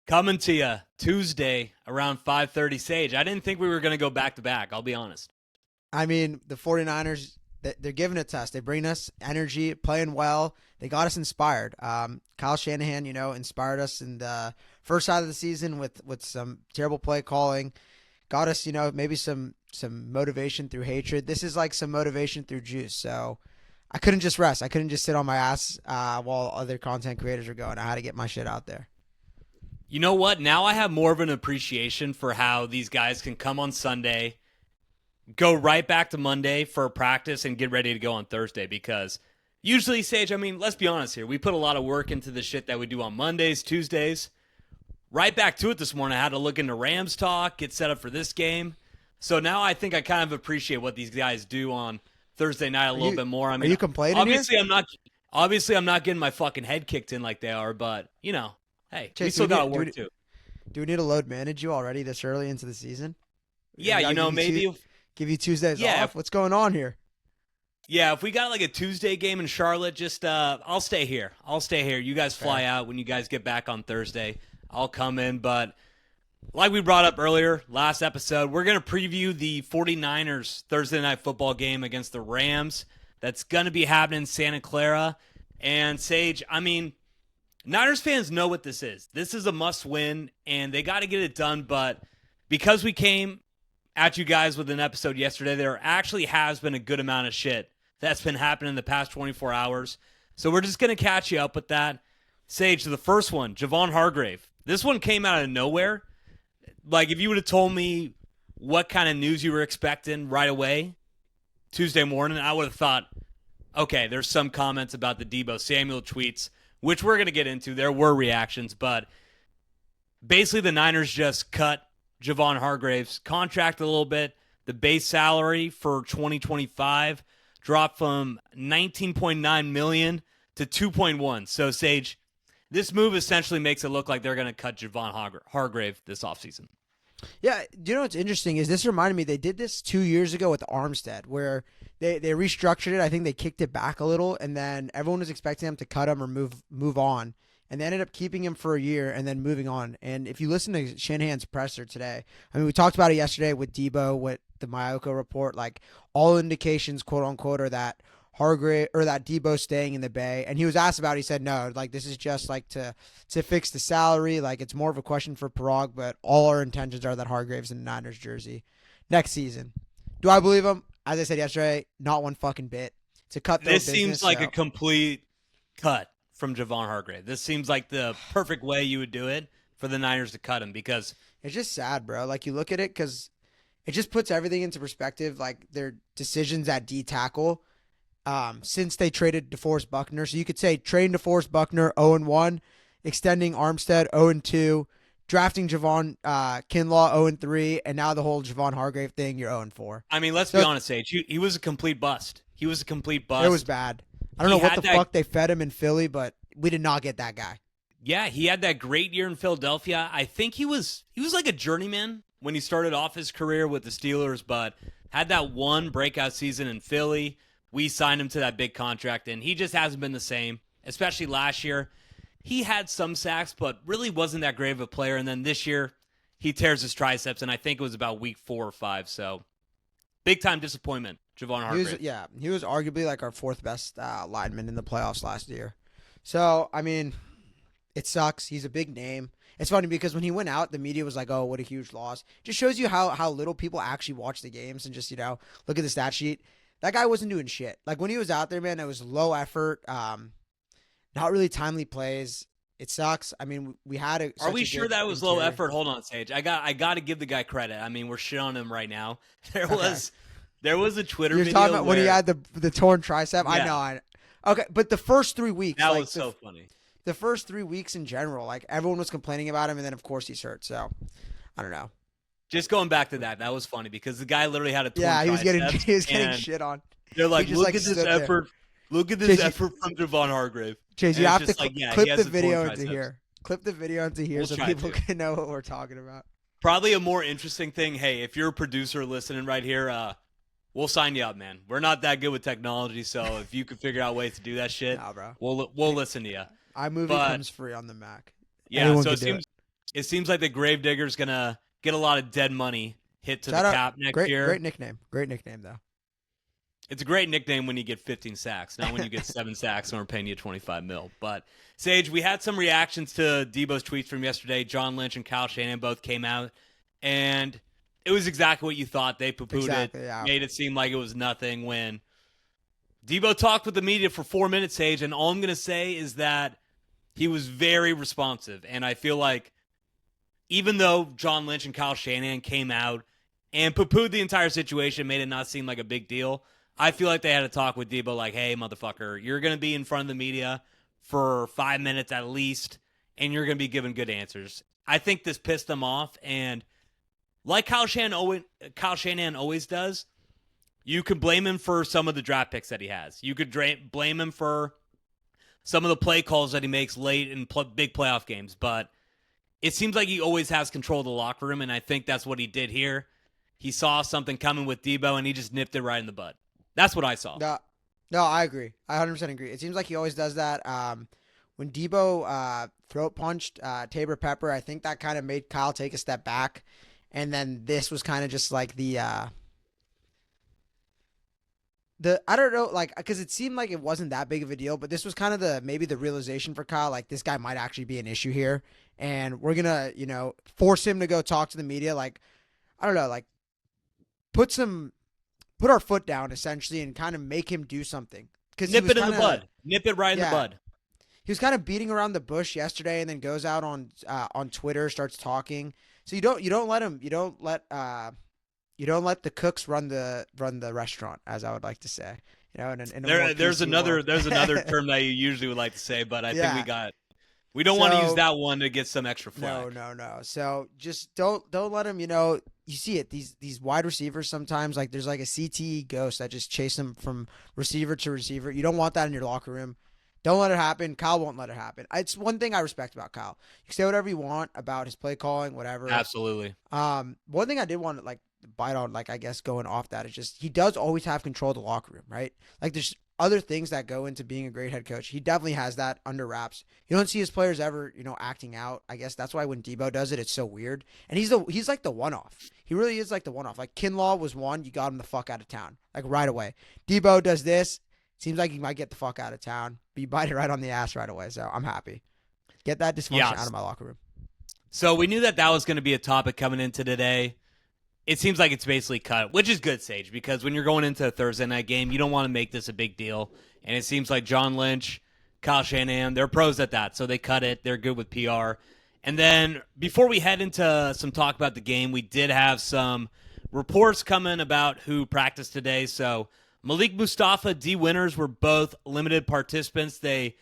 Coming to you Tuesday around 5:30 Sage. I didn't think we were going to go back-to-back, I'll be honest. I mean, the 49ers, they're giving it to us. They bring us energy, playing well. They got us inspired. Kyle Shanahan, inspired us in the first half of the season with some terrible play calling. Got us, maybe some motivation through hatred. This is like some motivation through juice. So I couldn't just rest. I couldn't just sit on my ass while other content creators are going. I had to get my shit out there. You know what? Now I have more of an appreciation for how these guys can come on Sunday, go right back to Monday for practice, and get ready to go on Thursday. Because usually, Sage, let's be honest here. We put a lot of work into the shit that we do on Mondays, Tuesdays. Right back to it this morning. I had to look into Rams talk, get set up for this game. So now I think I kind of appreciate what these guys do on Thursday night a little bit more. Are you complaining obviously here? I'm not getting my fucking head kicked in like they are, but hey, Chase, we still got to work too. Do we need to load manage you already this early into the season? Yeah, maybe give you Tuesdays Yeah. off. What's going on here? Yeah, if we got like a Tuesday game in Charlotte, just I'll stay here. You guys fly out when you guys get back on Thursday. I'll come in, but like we brought up earlier, last episode, we're going to preview the 49ers Thursday night football game against the Rams. That's going to be happening in Santa Clara. And Sage, Niners fans know what this is. This is a must-win, and they got to get it done. But because we came at you guys with an episode yesterday, there actually has been a good amount of shit that's been happening in the past 24 hours. So we're just going to catch you up with that. Sage, the first one, Javon Hargrave. This one came out of nowhere. Like, if you would have told me what kind of news you were expecting right away, Tuesday morning, I would have thought, okay, there's some comments about the Deebo Samuel tweets, which we're going to get into. There were reactions, but basically the Niners just cut Javon Hargrave's contract a little bit. The base salary for 2025 dropped from $19.9 million to $2.1. So, Sage, this move essentially makes it look like they're going to cut Javon Hargrave this offseason. Yeah, do you know what's interesting is this reminded me they did this 2 years ago with Armstead where they restructured it. I think they kicked it back a little, and then everyone was expecting them to cut him or move on, and they ended up keeping him for a year and then moving on. And if you listen to Shanahan's presser today, we talked about it yesterday with Deebo, with the Mayoko report, like all indications, quote unquote, are that Hargrave or that Deebo staying in the Bay. And he was asked about it. He said, no, like this is just like to fix the salary. Like it's more of a question for Parag, but all our intentions are that Hargrave's in the Niners jersey next season. Do I believe him? As I said yesterday, not one fucking bit. It's a cutthroat This business, seems like a complete cut from Javon Hargrave. This seems like the perfect way you would do it for the Niners to cut him, because it's just sad, bro. Like you look at it because it just puts everything into perspective, like their decisions at D tackle. Since they traded DeForest Buckner. So you could say trading DeForest Buckner 0-1, extending Armstead 0-2, drafting Javon Kinlaw 0-3, and now the whole Javon Hargrave thing, you're 0-4. Let's be honest, Sage. He was a complete bust. It was bad. I don't know what the fuck they fed him in Philly, but we did not get that guy. Yeah, he had that great year in Philadelphia. I think he was like a journeyman when he started off his career with the Steelers, but had that one breakout season in Philly. We signed him to that big contract, and he just hasn't been the same, especially last year. He had some sacks, but really wasn't that great of a player. And then this year, he tears his triceps, and I think it was about week 4 or 5. So, big-time disappointment, Javon Hargrave. He was arguably like our 4th best lineman in the playoffs last year. So, it sucks. He's a big name. It's funny because when he went out, the media was like, oh, what a huge loss. Just shows you how little people actually watch the games and just, look at the stat sheet. That guy wasn't doing shit. Like when he was out there, man, it was low effort, not really timely plays. It sucks. We had a. Are we sure that was low effort? Hold on, Sage. I got to give the guy credit. We're shit on him right now. There was a Twitter You're video talking about when he had the torn tricep. Yeah. I know. Okay, but the first 3 weeks, that was so funny. The first 3 weeks in general, like everyone was complaining about him, and then of course he's hurt. So I don't know. Just going back to that was funny because the guy literally had a torn he was triceps, getting shit on. They're like, look at this effort. There. Look at this effort from Javon Hargrave. Chase, you have to clip the video into triceps. here. Clip the video into here so people can know what we're talking about. Probably a more interesting thing. Hey, if you're a producer listening right here, we'll sign you up, man. We're not that good with technology, so if you could figure out ways to do that shit, nah, bro. we'll listen to you. iMovie comes free on the Mac. Yeah, so it it seems like the Gravedigger's going to get a lot of dead money hit to Shout the out. cap next year. Great nickname. Great nickname, though. It's a great nickname when you get 15 sacks, not when you get 7 sacks and we're paying you $25 million. But, Sage, we had some reactions to Debo's tweets from yesterday. John Lynch and Kyle Shanahan both came out, and it was exactly what you thought. They poo-pooed it, made it seem like it was nothing when Debo talked with the media for 4 minutes, Sage, and all I'm going to say is that he was very responsive. And I feel like even though John Lynch and Kyle Shanahan came out and poo-pooed the entire situation, made it not seem like a big deal, I feel like they had a talk with Debo like, hey, motherfucker, you're going to be in front of the media for 5 minutes at least, and you're going to be giving good answers. I think this pissed them off, and like Kyle Shanahan always does, you could blame him for some of the draft picks that he has. You could blame him for some of the play calls that he makes late in big playoff games, but it seems like he always has control of the locker room, and I think that's what he did here. He saw something coming with Debo, and he just nipped it right in the bud. That's what I saw. No, I agree. I 100% agree. It seems like he always does that. When Debo throat punched Tabor Pepper, I think that kind of made Kyle take a step back. And then this was kind of just like I don't know, like, because it seemed like it wasn't that big of a deal, but this was kind of maybe the realization for Kyle, like, this guy might actually be an issue here. And we're going to, force him to go talk to the media. Like, I don't know, like, put our foot down essentially and kind of make him do something. Nip it in the bud. Nip it right in the bud. He was kind of beating around the bush yesterday, and then goes out on Twitter, starts talking. So you don't let the cooks run the restaurant, as I would like to say. There's another term that you usually would like to say, but I think we don't want to use that one to get some extra flack. No. So just don't let him, you see it. These wide receivers sometimes, like, there's like a CTE ghost that just chase them from receiver to receiver. You don't want that in your locker room. Don't let it happen. Kyle won't let it happen. It's one thing I respect about Kyle. You can say whatever you want about his play calling, whatever. Absolutely. One thing I did want to bite on, I guess going off that, is just he does always have control of the locker room, right? Like, there's other things that go into being a great head coach. He definitely has that under wraps. You don't see his players ever, acting out. I guess that's why when Debo does it, it's so weird. And he's like the one-off. He really is like the one-off. Like, Kinlaw was one, you got him the fuck out of town, like, right away. Debo does this, seems like he might get the fuck out of town, but you bite it right on the ass right away. So I'm happy. Get that dysfunction out of my locker room. So we knew that was going to be a topic coming into today. It seems like it's basically cut, which is good, Sage, because when you're going into a Thursday night game, you don't want to make this a big deal. And it seems like John Lynch, Kyle Shanahan, they're pros at that. So they cut it. They're good with PR. And then before we head into some talk about the game, we did have some reports coming about who practiced today. So Malik Mustafa, D. Winters were both limited participants. They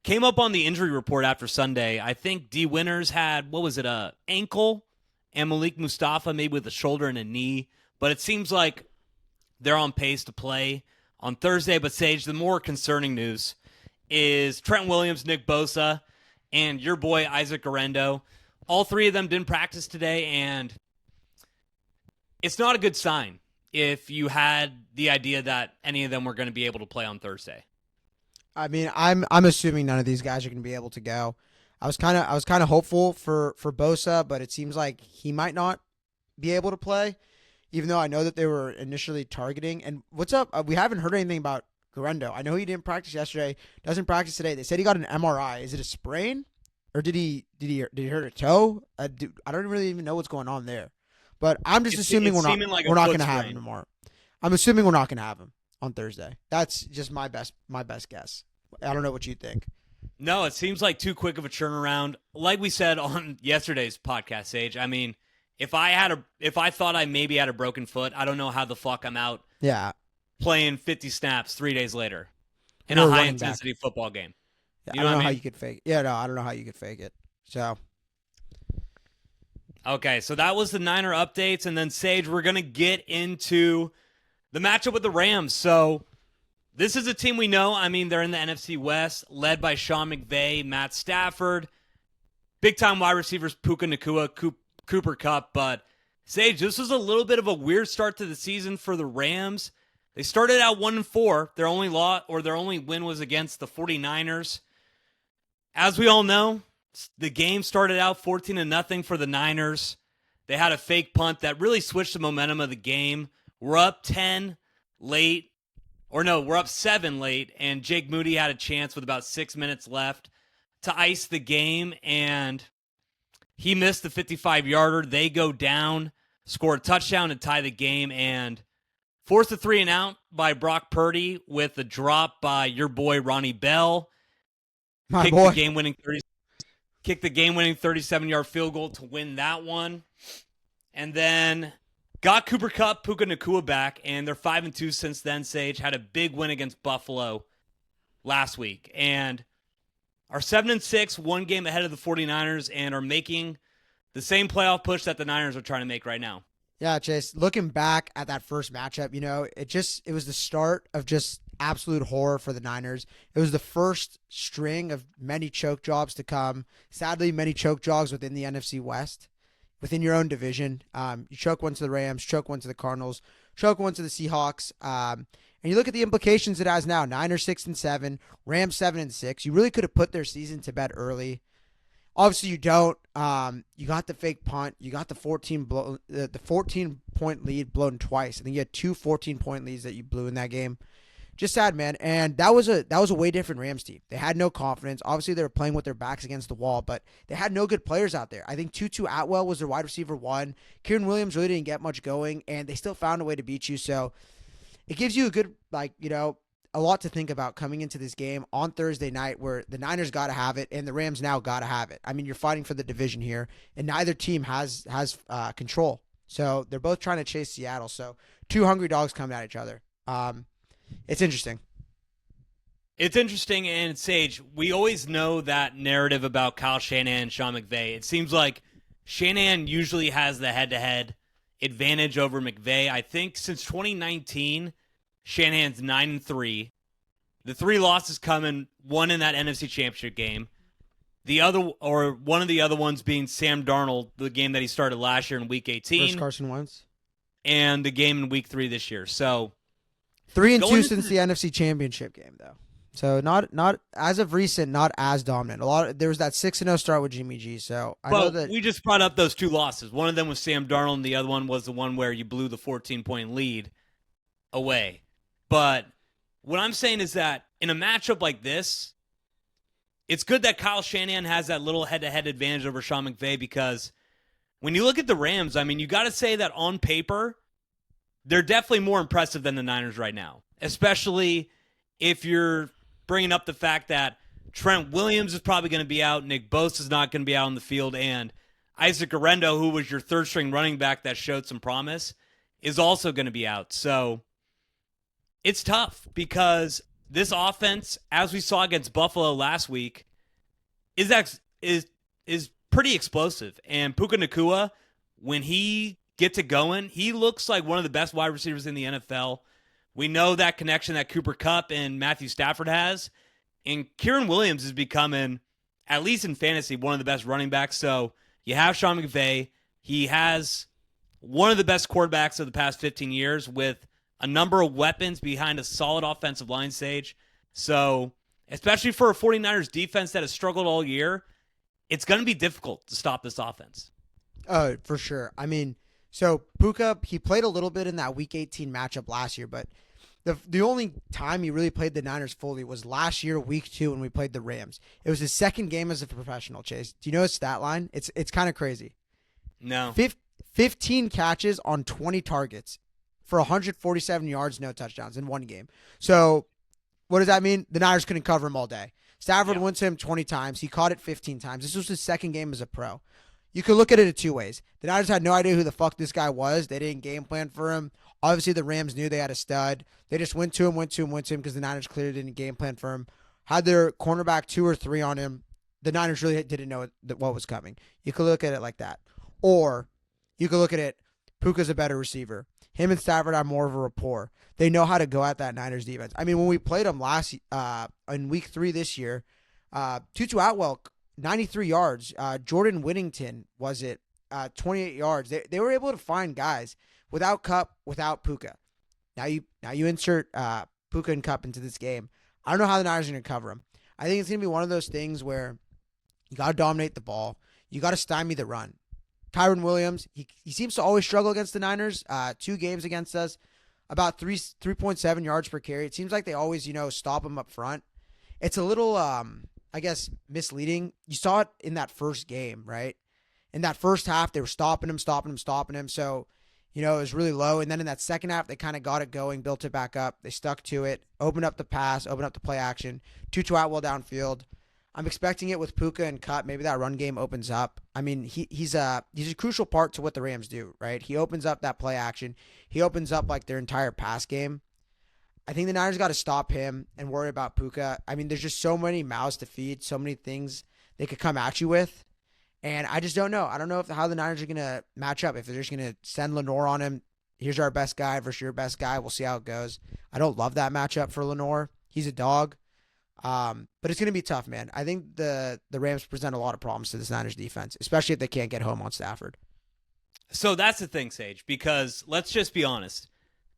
came up on the injury report after Sunday. I think D. Winters had, a ankle? And Malik Mustafa maybe with a shoulder and a knee. But it seems like they're on pace to play on Thursday. But, Sage, the more concerning news is Trent Williams, Nick Bosa, and your boy Isaac Guerendo. All three of them didn't practice today, and it's not a good sign if you had the idea that any of them were going to be able to play on Thursday. I mean, I'm assuming none of these guys are going to be able to go. I was kind of hopeful for Bosa, but it seems like he might not be able to play, even though I know that they were initially targeting. And what's up? We haven't heard anything about Guerendo. I know he didn't practice yesterday, doesn't practice today. They said he got an MRI. Is it a sprain, or did he hurt a toe? I don't really even know what's going on there. But I'm just assuming we're not going to have him tomorrow. I'm assuming we're not going to have him on Thursday. That's just my best guess. I don't know what you think. No, it seems like too quick of a turnaround. Like we said on yesterday's podcast, Sage, I mean, if I thought I maybe had a broken foot, I don't know how the fuck I'm out playing 50 snaps 3 days later in a high-intensity football game. Yeah, I don't know how you could fake it. Yeah, no, I don't know how you could fake it. So, okay, so that was the Niner updates, and then, Sage, we're going to get into the matchup with the Rams. So, this is a team we know. I mean, they're in the NFC West, led by Sean McVay, Matt Stafford, big-time wide receivers Puka Nacua, Cooper Kupp. But, Sage, this was a little bit of a weird start to the season for the Rams. They started out 1-4. Their only win was against the 49ers. As we all know, The game started out 14-0 for the Niners. They had a fake punt that really switched the momentum of the game. We're up 10 late. Or no, we're up 7 late, and Jake Moody had a chance with about 6 minutes left to ice the game, and he missed the 55-yarder. They go down, score a touchdown to tie the game, and forced a 3-and-out by Brock Purdy with a drop by your boy Ronnie Bell. My boy. Kicked the game-winning 37-yard field goal to win that one. And then got Cooper Kupp, Puka Nacua back, and they're 5-2 since then. Sage had a big win against Buffalo last week. And are 7-6, one game ahead of the 49ers, and are making the same playoff push that the Niners are trying to make right now. Yeah, Chase, looking back at that first matchup, it was the start of just absolute horror for the Niners. It was the first string of many choke jobs to come. Sadly, many choke jobs within the NFC West, within your own division. You choke one to the Rams, choke one to the Cardinals, choke one to the Seahawks. And you look at the implications it has now. Niners 6-7, Rams 7-6. You really could have put their season to bed early. Obviously, you don't. You got the fake punt. You got the 14-point lead blown twice. I think you had 2 14-point leads that you blew in that game. Just sad, man. And that was a way different Rams team. They had no confidence. Obviously, they were playing with their backs against the wall, but they had no good players out there. I think Tutu Atwell was their wide receiver 1. Kieran Williams really didn't get much going, and they still found a way to beat you. So it gives you a good, a lot to think about coming into this game on Thursday night, where the Niners got to have it and the Rams now got to have it. I mean, you're fighting for the division here, and neither team has control. So they're both trying to chase Seattle. So 2 hungry dogs coming at each other. It's interesting. It's interesting, and Sage, we always know that narrative about Kyle Shanahan and Sean McVay. It seems like Shanahan usually has the head-to-head advantage over McVay. I think since 2019, Shanahan's 9-3. The 3 losses coming, one in that NFC Championship game. One of the other ones being Sam Darnold, the game that he started last year in Week 18. First Carson Wentz. And the game in Week 3 this year. So 3-2 since the NFC Championship game, though. So not as of recent, not as dominant. There was that 6-0 start with Jimmy G. So I know that we just brought up those 2 losses. One of them was Sam Darnold, and the other one was the one where you blew the 14-point lead away. But what I'm saying is that in a matchup like this, it's good that Kyle Shanahan has that little head-to-head advantage over Sean McVay, because when you look at the Rams, I mean, you got to say that on paper, they're definitely more impressive than the Niners right now, especially if you're bringing up the fact that Trent Williams is probably going to be out, Nick Bosa is not going to be out on the field, and Isaac Guerendo, who was your third-string running back that showed some promise, is also going to be out. So it's tough, because this offense, as we saw against Buffalo last week, is pretty explosive. And Puka Nacua, when he gets it going, he looks like one of the best wide receivers in the NFL. We know that connection that Cooper Kupp and Matthew Stafford has. And Kieran Williams is becoming, at least in fantasy, one of the best running backs. So you have Sean McVay. He has one of the best quarterbacks of the past 15 years with a number of weapons behind a solid offensive line, Sage. So, especially for a 49ers defense that has struggled all year, it's going to be difficult to stop this offense. Oh, for sure. I mean, so Puka, he played a little bit in that Week 18 matchup last year, but the only time he really played the Niners fully was last year, Week 2, when we played the Rams. It was his second game as a professional, Chase. Do you know his stat line? It's kind of crazy. No. 15 catches on 20 targets for 147 yards, no touchdowns in one game. So what does that mean? The Niners couldn't cover him all day. Stafford went to him 20 times. He caught it 15 times. This was his second game as a pro. You could look at it in 2 ways. The Niners had no idea who the fuck this guy was. They didn't game plan for him. Obviously, the Rams knew they had a stud. They just went to him because the Niners clearly didn't game plan for him. Had their cornerback 2 or 3 on him. The Niners really didn't know what was coming. You could look at it like that. Or you could look at it, Puka's a better receiver. Him and Stafford have more of a rapport. They know how to go at that Niners defense. I mean, when we played them in Week 3 this year, Tutu Atwell, 93 yards. Jordan Whittington, 28 yards. They were able to find guys without Kupp, without Puka. Now you insert Puka and Kupp into this game. I don't know how the Niners are going to cover him. I think it's going to be one of those things where You got to dominate the ball. You got to stymie the run. Kyren Williams, he seems to always struggle against the Niners. 2 games against us, about 3.7 yards per carry. It seems like they always, stop him up front. It's a little, I guess, misleading. You saw it in that first game, right? In that first half, they were stopping him. So, it was really low. And then in that second half, they kind of got it going, built it back up. They stuck to it, opened up the pass, opened up the play action. Tutu Atwell downfield. I'm expecting it with Puka and Cut. Maybe that run game opens up. I mean, he's a crucial part to what the Rams do, right? He opens up that play action. He opens up like their entire pass game. I think the Niners got to stop him and worry about Puka. I mean, there's just so many mouths to feed, so many things they could come at you with. And I just don't know. I don't know how the Niners are going to match up. If they're just going to send Lenore on him, here's our best guy versus your best guy. We'll see how it goes. I don't love that matchup for Lenore. He's a dog. But it's going to be tough, man. I think the Rams present a lot of problems to this Niners defense, especially if they can't get home on Stafford. So that's the thing, Sage, because let's just be honest.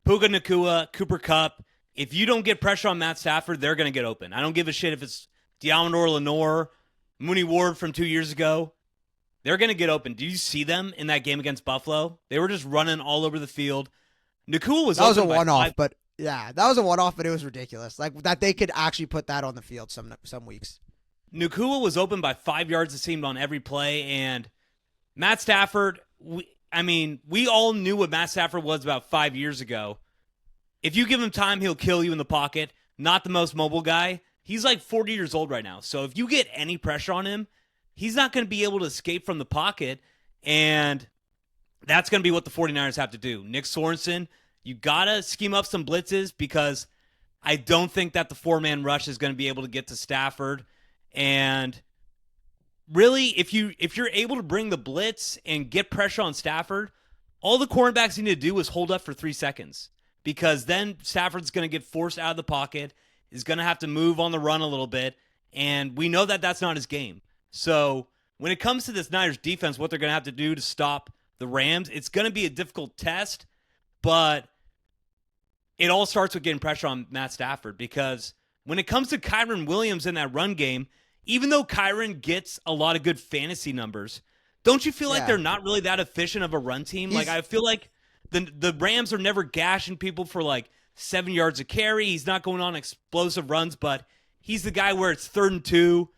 Puka Nacua, Cooper Kupp, if you don't get pressure on Matt Stafford, they're going to get open. I don't give a shit if it's Diamondor Lenore, Mooney Ward from 2 years ago. They're going to get open. Do you see them in that game against Buffalo? They were just running all over the field. Nacua was That was a one-off, but yeah, that was a one-off, but it was ridiculous. Like that they could actually put that on the field some weeks. Nacua was open by 5 yards, it seemed, on every play. And Matt Stafford, we all knew what Matt Stafford was about 5 years ago. If you give him time, he'll kill you in the pocket. Not the most mobile guy. He's like 40 years old right now. So if you get any pressure on him, he's not going to be able to escape from the pocket. And that's going to be what the 49ers have to do. Nick Sorensen, you got to scheme up some blitzes because I don't think that the 4-man rush is going to be able to get to Stafford. And really, if you're able to bring the blitz and get pressure on Stafford, all the cornerbacks need to do is hold up for 3 seconds because then Stafford's going to get forced out of the pocket, is going to have to move on the run a little bit, and we know that that's not his game. So when it comes to this Niners defense, what they're going to have to do to stop the Rams, it's going to be a difficult test, but it all starts with getting pressure on Matt Stafford because when it comes to Kyren Williams in that run game, even though Kyren gets a lot of good fantasy numbers, don't you feel like they're not really that efficient of a run team? Like I feel like the Rams are never gashing people for like 7 yards a carry. He's not going on explosive runs, but he's the guy where it's 3rd and 2,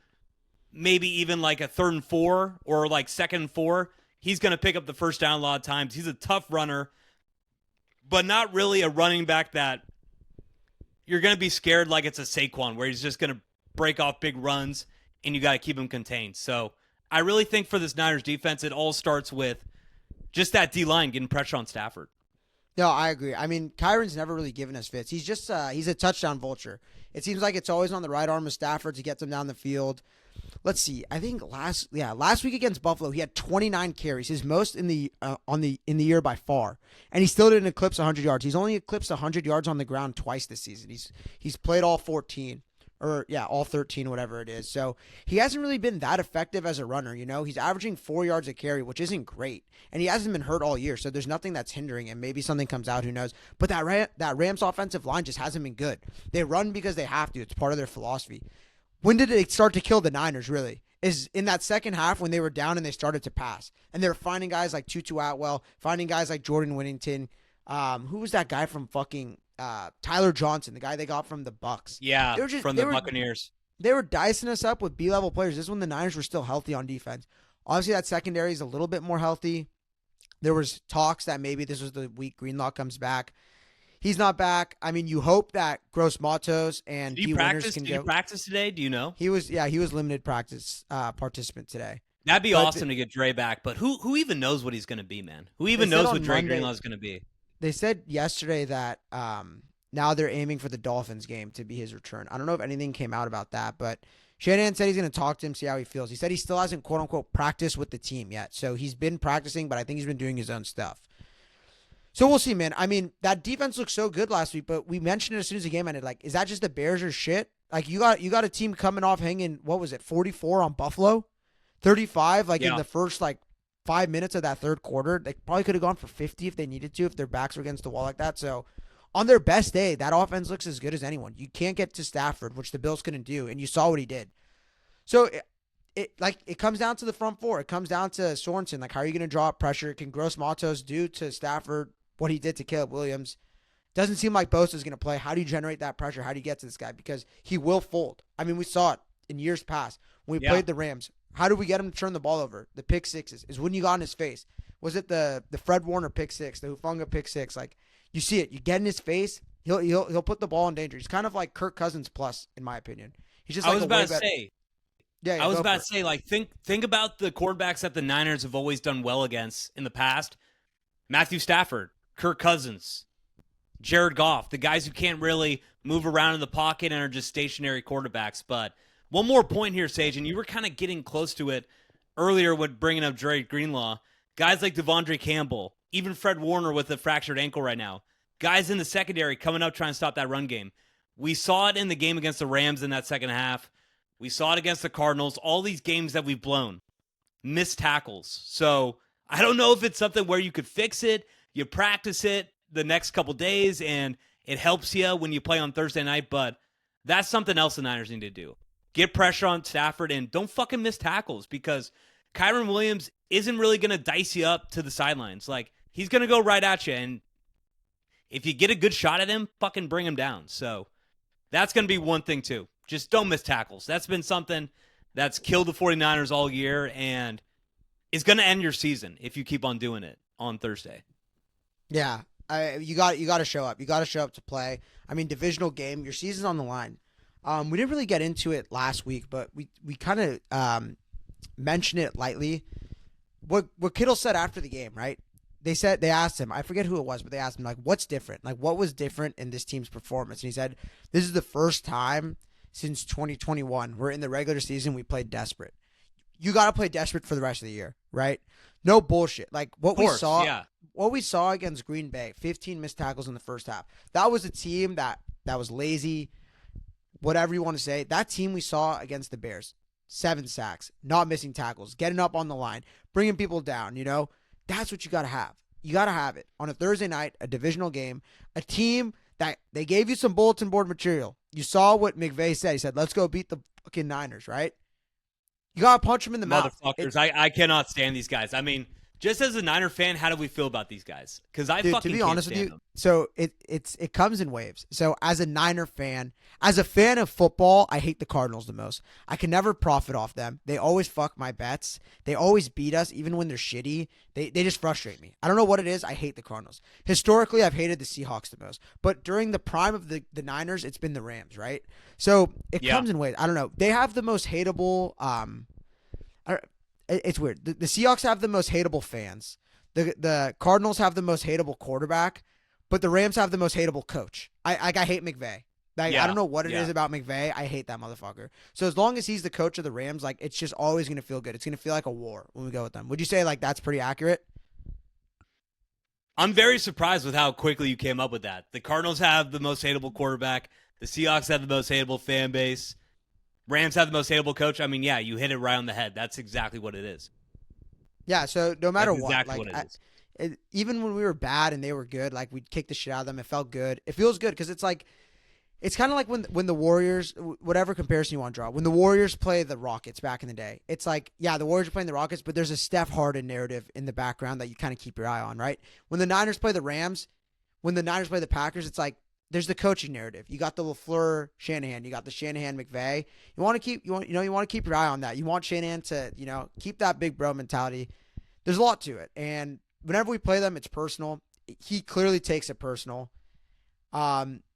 maybe even like a 3rd and 4 or like 2nd and 4. He's going to pick up the first down a lot of times. He's a tough runner, but not really a running back that you're going to be scared like it's a Saquon where he's just going to break off big runs and you got to keep him contained. So I really think for this Niners defense, it all starts with just that D-line getting pressure on Stafford. No, I agree. I mean, Kyron's never really given us fits. He's just he's a touchdown vulture. It seems like it's always on the right arm of Stafford to get them down the field. Let's see. I think last week against Buffalo, he had 29 carries, his most in the year by far, and he still didn't eclipse 100 yards. He's only eclipsed 100 yards on the ground twice this season. He's played all 14. All 13, whatever it is. So he hasn't really been that effective as a runner, He's averaging 4 yards a carry, which isn't great. And he hasn't been hurt all year, so there's nothing that's hindering him. Maybe something comes out, who knows. But that Rams offensive line just hasn't been good. They run because they have to. It's part of their philosophy. When did it start to kill the Niners, really? Is in that second half when they were down and they started to pass. And they were finding guys like Tutu Atwell, finding guys like Jordan Whittington. Who was that guy from fucking Tyler Johnson, the guy they got from the Bucks? Yeah, from the Buccaneers. They were dicing us up with B-level players. This is when the Niners were still healthy on defense. Obviously, that secondary is a little bit more healthy. There was talks that maybe this was the week Greenlaw comes back. He's not back. I mean, you hope that Gross Matos and D. Winters can go. Did he practice today? Do you know? He was limited practice participant today. That'd be awesome to get Dre back. But who even knows what he's going to be, man? Who even knows what Dre Greenlaw is going to be? They said yesterday that now they're aiming for the Dolphins game to be his return. I don't know if anything came out about that, but Shanahan said he's going to talk to him, see how he feels. He said he still hasn't, quote-unquote, practiced with the team yet. So he's been practicing, but I think he's been doing his own stuff. So we'll see, man. I mean, that defense looked so good last week, but we mentioned it as soon as the game ended. Like, is that just the Bears or shit? Like, you got a team coming off hanging, 44 on Buffalo? 35, in the first, 5 minutes of that third quarter. They probably could have gone for 50 if they needed to, if their backs were against the wall like that. So on their best day, that offense looks as good as anyone. You can't get to Stafford, which the Bills couldn't do, and you saw what he did. So it comes down to the front four. It comes down to Sorensen. Like, how are you going to draw up pressure? Can Gross Matos do to Stafford what he did to Caleb Williams? Doesn't seem like Bosa's going to play. How do you generate that pressure? How do you get to this guy? Because he will fold. I mean, we saw it in years past when we played the Rams. How do we get him to turn the ball over? The pick sixes is when you got in his face. Was it the Fred Warner pick six, the Hufanga pick six? Like, you see it. You get in his face, he'll put the ball in danger. He's kind of like Kirk Cousins plus, in my opinion. He's just like I was about to say. Yeah, I was about to say, like, think about the quarterbacks that the Niners have always done well against in the past. Matthew Stafford, Kirk Cousins, Jared Goff, the guys who can't really move around in the pocket and are just stationary quarterbacks. But one more point here, Sage, and you were kind of getting close to it earlier with bringing up Dre Greenlaw. Guys like Devondre Campbell, even Fred Warner with a fractured ankle right now. Guys in the secondary coming up trying to stop that run game. We saw it in the game against the Rams in that second half. We saw it against the Cardinals. All these games that we've blown, missed tackles. So I don't know if it's something where you could fix it. You practice it the next couple days, and it helps you when you play on Thursday night. But that's something else the Niners need to do. Get pressure on Stafford, and don't fucking miss tackles, because Kyren Williams isn't really going to dice you up to the sidelines. Like, he's going to go right at you, and if you get a good shot at him, fucking bring him down. So that's going to be one thing, too. Just don't miss tackles. That's been something that's killed the 49ers all year and is going to end your season if you keep on doing it on Thursday. Yeah, you got to show up. You got to show up to play. I mean, divisional game, your season's on the line. We didn't really get into it last week, but we kind of mentioned it lightly. What Kittle said after the game, right? They asked him, I forget who it was, but they asked him, like, what's different? Like, what was different in this team's performance? And he said, this is the first time since 2021 we're in the regular season we played desperate. You got to play desperate for the rest of the year, right? No bullshit. Like, what we saw against Green Bay, 15 missed tackles in the first half. That was a team that was lazy, whatever you want to say. That team we saw against the Bears, 7 sacks, not missing tackles, getting up on the line, bringing people down, you know? That's what you got to have. You got to have it on a Thursday night, a divisional game, a team that they gave you some bulletin board material. You saw what McVay said. He said, let's go beat the fucking Niners, right? You got to punch them in the mouth. Motherfuckers, I cannot stand these guys. I mean, just as a Niner fan, how do we feel about these guys? Because to be honest with you, them. So it comes in waves. So as a Niner fan, as a fan of football, I hate the Cardinals the most. I can never profit off them. They always fuck my bets. They always beat us, even when they're shitty. They just frustrate me. I don't know what it is. I hate the Cardinals. Historically, I've hated the Seahawks the most. But during the prime of the Niners, it's been the Rams, right? So it comes in waves. I don't know. They have the most hateable it's weird. The Seahawks have the most hateable fans. The Cardinals have the most hateable quarterback, but the Rams have the most hateable coach. I hate McVay. I don't know what it is about McVay. I hate that motherfucker. So as long as he's the coach of the Rams, like, it's just always going to feel good. It's going to feel like a war when we go with them. Would you say, like, that's pretty accurate? I'm very surprised with how quickly you came up with that. The Cardinals have the most hateable quarterback. The Seahawks have the most hateable fan base. Rams have the most hateable coach. I mean, yeah, you hit it right on the head. That's exactly what it is. Yeah, so no matter exactly what, it is. Even when we were bad and they were good, like, we'd kick the shit out of them. It felt good. It feels good because it's like, it's kind of like when the Warriors, whatever comparison you want to draw, when the Warriors play the Rockets back in the day, it's like, yeah, the Warriors are playing the Rockets, but there's a Steph Harden narrative in the background that you kind of keep your eye on, right? When the Niners play the Rams, when the Niners play the Packers, it's like, there's the coaching narrative. You got the LaFleur, Shanahan. You got the Shanahan, McVay. You want to keep your eye on that. You want Shanahan to, keep that big bro mentality. There's a lot to it, and whenever we play them, it's personal. He clearly takes it personal.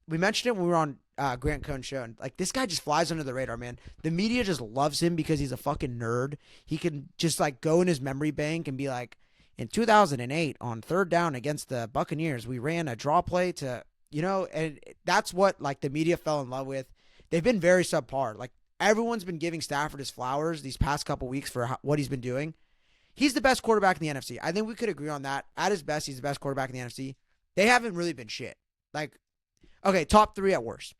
We mentioned it when we were on Grant Cohn's show, and, like, this guy just flies under the radar, man. The media just loves him because he's a fucking nerd. He can just, like, go in his memory bank and be like, in 2008 on third down against the Buccaneers, we ran a draw play to. And that's what, like, the media fell in love with. They've been very subpar. Like, everyone's been giving Stafford his flowers these past couple weeks for what he's been doing. He's the best quarterback in the NFC. I think we could agree on that. At his best, he's the best quarterback in the NFC. They haven't really been shit. Like, okay, top three at worst.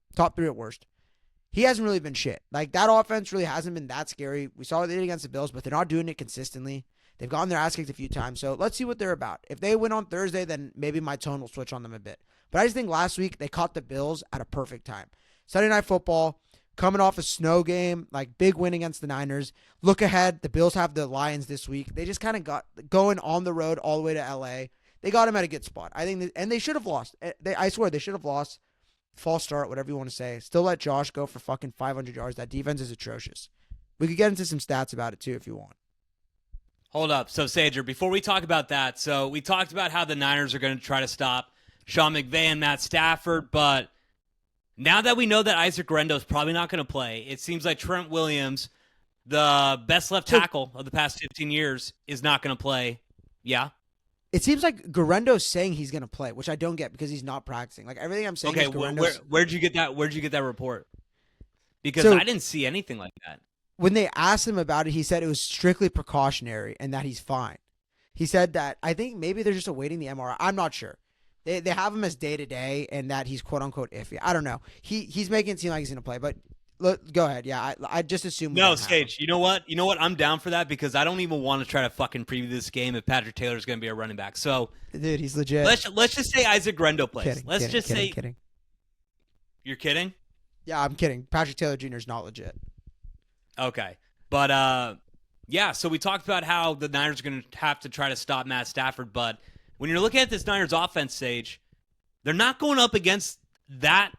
He hasn't really been shit. Like, that offense really hasn't been that scary. We saw what they did against the Bills, but they're not doing it consistently. They've gotten their ass kicked a few times. So let's see what they're about. If they win on Thursday, then maybe my tone will switch on them a bit. But I just think last week they caught the Bills at a perfect time. Sunday Night Football, coming off a snow game, like big win against the Niners. Look ahead, the Bills have the Lions this week. They just kind of got going on the road all the way to LA. They got him at a good spot. I think, and they should have lost. I swear they should have lost. False start, whatever you want to say. Still let Josh go for fucking 500 yards. That defense is atrocious. We could get into some stats about it too if you want. Hold up. So, Sager, before we talk about that, so we talked about how the Niners are going to try to stop Sean McVay and Matt Stafford, but now that we know that Isaac Guerendo is probably not going to play, it seems like Trent Williams, the best left tackle of the past 15 years, is not going to play. Yeah? It seems like Guerendo's saying he's going to play, which I don't get because he's not practicing. Like everything I'm saying is Guerendo's... where'd you get that? Where'd you get that report? Because I didn't see anything like that. When they asked him about it, he said it was strictly precautionary and that he's fine. He said that I think maybe they're just awaiting the MRI. I'm not sure. They have him as day-to-day and that he's quote-unquote iffy. I don't know. He's making it seem like he's going to play, but go ahead. Yeah, I just assume. No, Sage, you know what? I'm down for that because I don't even want to try to fucking preview this game if Patrick Taylor's going to be a running back. So, dude, he's legit. Let's just say Isaac Guerendo plays. Kidding. You're kidding? Yeah, I'm kidding. Patrick Taylor Jr. is not legit. Okay. But, yeah, so we talked about how the Niners are going to have to try to stop Matt Stafford, but when you're looking at this Niners offense, Sage, they're not going up against that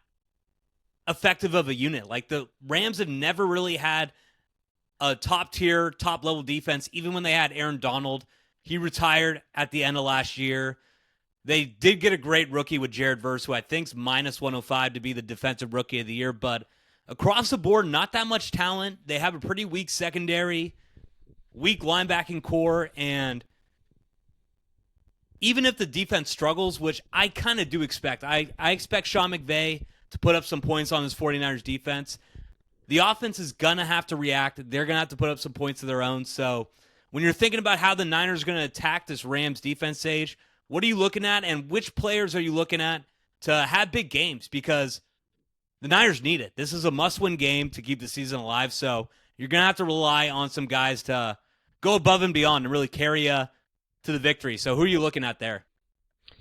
effective of a unit. Like the Rams have never really had a top-tier, top-level defense, even when they had Aaron Donald. He retired at the end of last year. They did get a great rookie with Jared Verse, who I think's minus 105 to be the defensive rookie of the year, but across the board, not that much talent. They have a pretty weak secondary, weak linebacking core, and even if the defense struggles, which I kind of do expect, I expect Sean McVay to put up some points on his 49ers defense. The offense is going to have to react. They're going to have to put up some points of their own. So when you're thinking about how the Niners are going to attack this Rams defense, Sage, what are you looking at, and which players are you looking at to have big games? Because the Niners need it. This is a must-win game to keep the season alive, so you're going to have to rely on some guys to go above and beyond and really carry you to the victory. So who are you looking at there?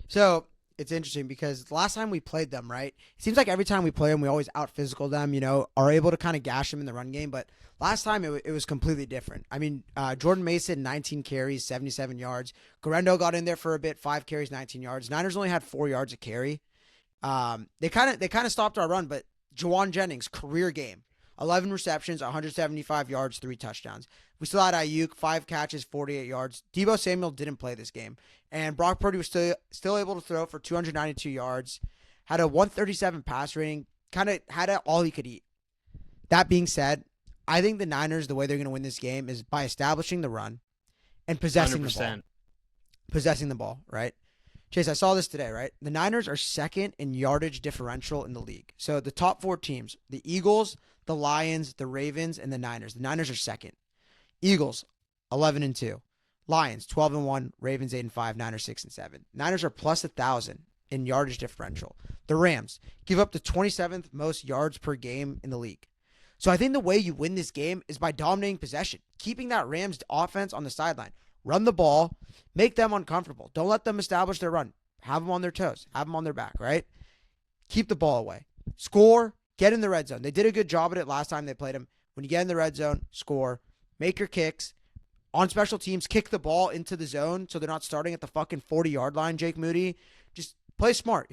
So it's interesting because last time we played them, right? It seems like every time we play them, we always out-physical them, are able to kind of gash them in the run game, but last time it was completely different. I mean, Jordan Mason, 19 carries, 77 yards. Guerendo got in there for a bit, 5 carries, 19 yards. Niners only had 4 yards a carry. They kind of stopped our run, but Juwan Jennings, career game, 11 receptions, 175 yards, 3 touchdowns. We still had Ayuk, 5 catches, 48 yards. Deebo Samuel didn't play this game, and Brock Purdy was still able to throw for 292 yards, had a 137 pass rating, kind of had all he could eat. That being said, I think the Niners, the way they're going to win this game is by establishing the run and possessing 100%. The ball. Possessing the ball, right? Chase, I saw this today, right? The Niners are second in yardage differential in the league. So the top 4 teams, the Eagles, the Lions, the Ravens, and the Niners. The Niners are second. Eagles, 11-2. Lions, 12-1. Ravens, 8-5. Niners, 6-7. Niners are plus 1,000 in yardage differential. The Rams give up the 27th most yards per game in the league. So I think the way you win this game is by dominating possession, keeping that Rams offense on the sideline. Run the ball, make them uncomfortable. Don't let them establish their run. Have them on their toes. Have them on their back, right? Keep the ball away. Score, get in the red zone. They did a good job at it last time they played them. When you get in the red zone, score, make your kicks. On special teams, kick the ball into the zone so they're not starting at the fucking 40-yard line, Jake Moody. Just play smart,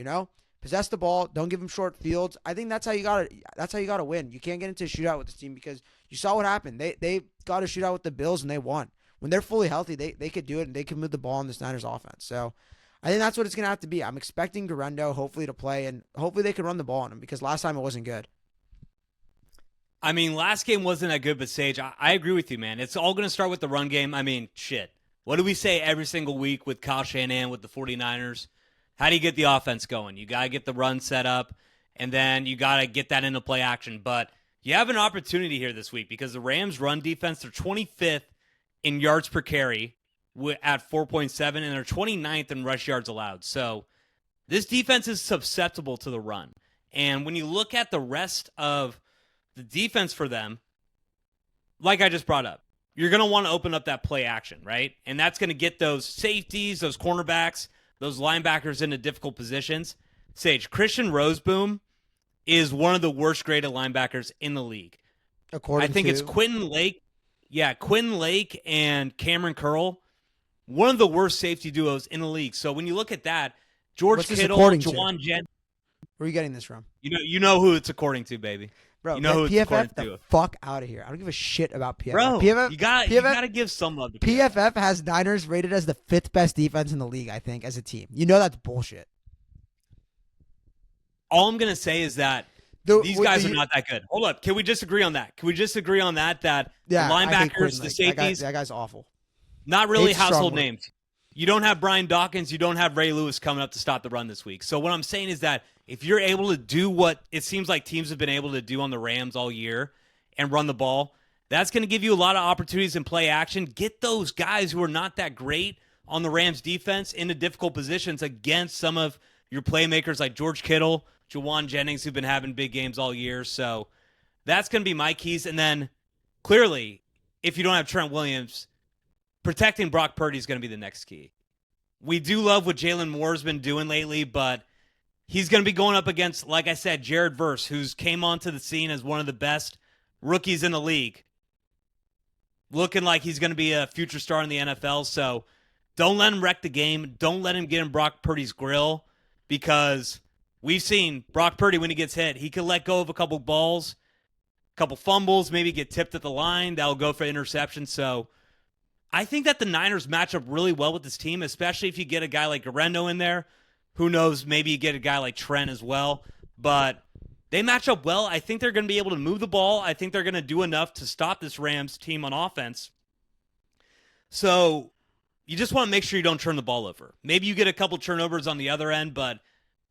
Possess the ball. Don't give them short fields. I think that's how you got to win. You can't get into a shootout with this team because you saw what happened. They got a shootout with the Bills and they won. When they're fully healthy, they could do it and they can move the ball on the Niners offense. So I think that's what it's going to have to be. I'm expecting Guerendo hopefully to play and hopefully they can run the ball on him because last time it wasn't good. I mean, last game wasn't that good, but Sage, I agree with you, man. It's all going to start with the run game. I mean, shit. What do we say every single week with Kyle Shanahan with the 49ers? How do you get the offense going? You got to get the run set up, and then you got to get that into play action. But you have an opportunity here this week because the Rams' run defense, they're 25th in yards per carry at 4.7, and they're 29th in rush yards allowed. So this defense is susceptible to the run. And when you look at the rest of the defense for them, like I just brought up, you're going to want to open up that play action, right? And that's going to get those safeties, those cornerbacks, those linebackers into difficult positions. Sage, Christian Roseboom is one of the worst graded linebackers in the league. According I think to it's Quentin Lake. Yeah, Quentin Lake and Cameron Curl, one of the worst safety duos in the league. So when you look at that, George What's this Kittle, according to? Jawan Jen, Where are you getting this from? you know who it's according to, baby. Bro, You know who get it's according PFF the to. fuck out of here. I don't give a shit about PFF. Bro, PFF, you got to give some love to PFF. PFF has Niners rated as the 5th best defense in the league, I think, as a team. You know that's bullshit. All I'm going to say is that these guys are not that good. Hold up. Can we just agree on that? Can we just agree on that the linebackers, the safeties, that guy's awful. Not really household names. You don't have Brian Dawkins. You don't have Ray Lewis coming up to stop the run this week. So what I'm saying is that if you're able to do what it seems like teams have been able to do on the Rams all year and run the ball, that's going to give you a lot of opportunities in play action. Get those guys who are not that great on the Rams defense into difficult positions against some of your playmakers like George Kittle, Jawan Jennings, who've been having big games all year. So that's going to be my keys. And then clearly, if you don't have Trent Williams, protecting Brock Purdy is going to be the next key. We do love what Jalen Moore's been doing lately, but he's going to be going up against, like I said, Jared Verse, who's came onto the scene as one of the best rookies in the league. Looking like he's going to be a future star in the NFL. So don't let him wreck the game. Don't let him get in Brock Purdy's grill, because we've seen Brock Purdy, when he gets hit, he can let go of a couple balls, a couple fumbles, maybe get tipped at the line. That'll go for interception. So I think that the Niners match up really well with this team, especially if you get a guy like Guerendo in there. Who knows, maybe you get a guy like Trent as well. But they match up well. I think they're going to be able to move the ball. I think they're going to do enough to stop this Rams team on offense. So you just want to make sure you don't turn the ball over. Maybe you get a couple turnovers on the other end, but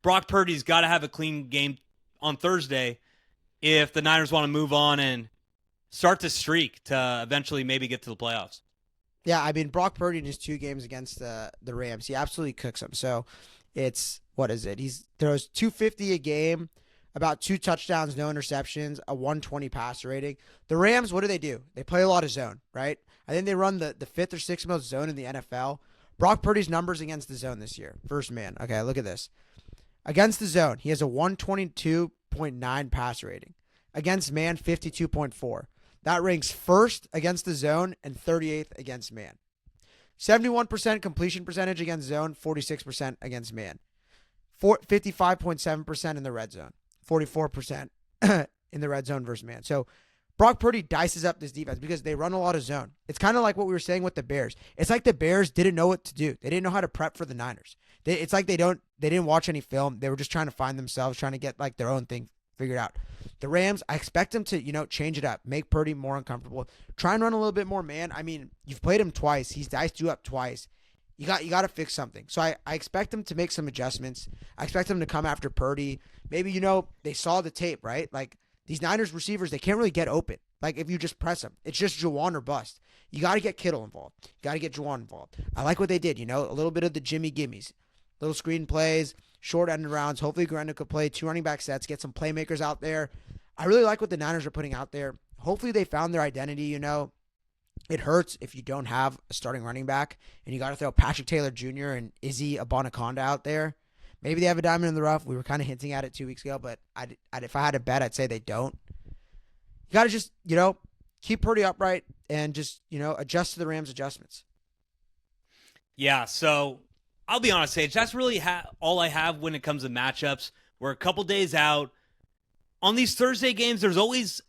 Brock Purdy's got to have a clean game on Thursday if the Niners want to move on and start to streak to eventually maybe get to the playoffs. Yeah, I mean, Brock Purdy in his 2 games against the Rams, he absolutely cooks them. So it's, what is it? He throws 250 a game, about 2 touchdowns, no interceptions, a 120 passer rating. The Rams, what do? They play a lot of zone, right? I think they run the 5th or 6th most zone in the NFL. Brock Purdy's numbers against the zone this year. First man. Okay, look at this. Against the zone, he has a 122.9 passer rating. Against man, 52.4. That ranks 1st against the zone and 38th against man. 71% completion percentage against zone, 46% against man. 55.7% in the red zone, 44% in the red zone versus man. So Brock Purdy dices up this defense because they run a lot of zone. It's kind of like what we were saying with the Bears. It's like the Bears didn't know what to do. They didn't know how to prep for the Niners. It's like they didn't watch any film. They were just trying to find themselves, trying to get like their own thing figured out. The Rams, I expect them to, change it up, make Purdy more uncomfortable, try and run a little bit more man. I mean, you've played him twice. He's diced you up twice. You got to fix something. So I expect him to make some adjustments. I expect him to come after Purdy. Maybe, they saw the tape, right? Like, these Niners receivers, they can't really get open. Like, if you just press them, it's just Juwan or bust. You got to get Kittle involved. You got to get Juwan involved. I like what they did, a little bit of the Jimmy Gimmies, little screen plays, short end rounds. Hopefully, Guerendo could play 2 running back sets, get some playmakers out there. I really like what the Niners are putting out there. Hopefully, they found their identity, It hurts if you don't have a starting running back and you got to throw Patrick Taylor Jr. and Izzy Abanaconda out there. Maybe they have a diamond in the rough. We were kind of hinting at it 2 weeks ago, but if I had to bet, I'd say they don't. You got to just, keep Purdy upright and just, adjust to the Rams' adjustments. Yeah, so I'll be honest, Sage, that's really all I have when it comes to matchups. We're a couple days out. On these Thursday games, there's always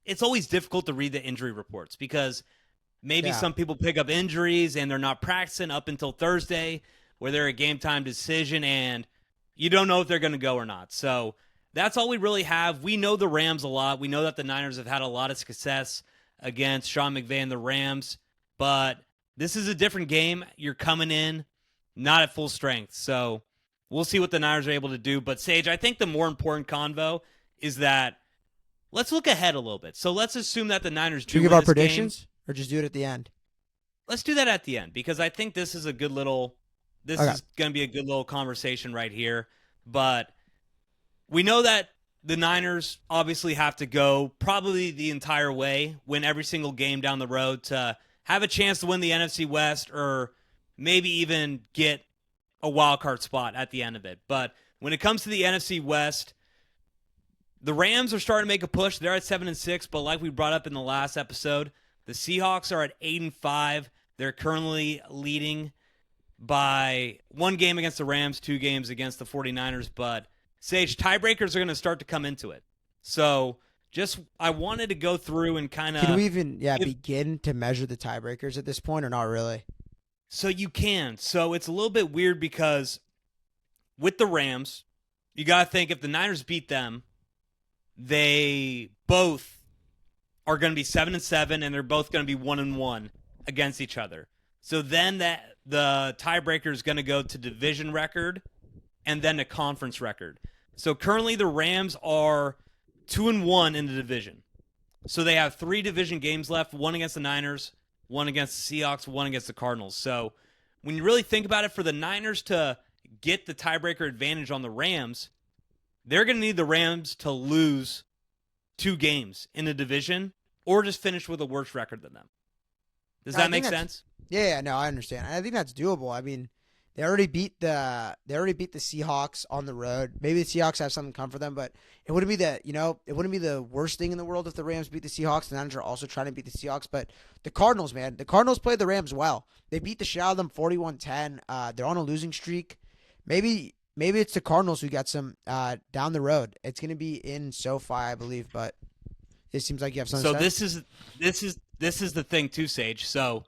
it's always difficult to read the injury reports because maybe some people pick up injuries and they're not practicing up until Thursday where they're a game time decision and you don't know if they're going to go or not. So that's all we really have. We know the Rams a lot. We know that the Niners have had a lot of success against Sean McVay and the Rams, but this is a different game. You're coming in not at full strength. So we'll see what the Niners are able to do. But Sage, I think the more important convo is that let's look ahead a little bit. So let's assume that the Niners do we give win our this predictions game. Or just do it at the end? Let's do that at the end because I think this is a good little is going to be a good little conversation right here. But we know that the Niners obviously have to go probably the entire way, win every single game down the road to have a chance to win the NFC West or maybe even get a wild card spot at the end of it. But when it comes to the NFC West, The Rams are starting to make a push. They're at 7-6, but like we brought up in the last episode, the Seahawks are at 8-5. They're currently leading by 1 game against the Rams, 2 games against the 49ers. But, Sage, tiebreakers are going to start to come into it. So, I wanted to go through and kind of... Can we even begin to measure the tiebreakers at this point, or not really? So you can. So it's a little bit weird because with the Rams, you got to think if the Niners beat them, they both are going to be 7-7, and they're both going to be 1-1 against each other. So then the tiebreaker is going to go to division record and then a conference record. So currently the Rams are 2-1 in the division. So they have 3 division games left, 1 against the Niners, 1 against the Seahawks, 1 against the Cardinals. So when you really think about it, for the Niners to get the tiebreaker advantage on the Rams, they're going to need the Rams to lose 2 games in the division or just finish with a worse record than them. Does that make sense? Yeah, no, I understand. I think that's doable. I mean, they already beat the Seahawks on the road. Maybe the Seahawks have something come for them, but it wouldn't be the worst thing in the world if the Rams beat the Seahawks. The Niners are also trying to beat the Seahawks, but the Cardinals, man, the Cardinals played the Rams well. They beat the shit out of them 41-10. They're on a losing streak. Maybe it's the Cardinals who gets them down the road. It's going to be in SoFi, I believe, but it seems like you have something. So this is the thing too, Sage. So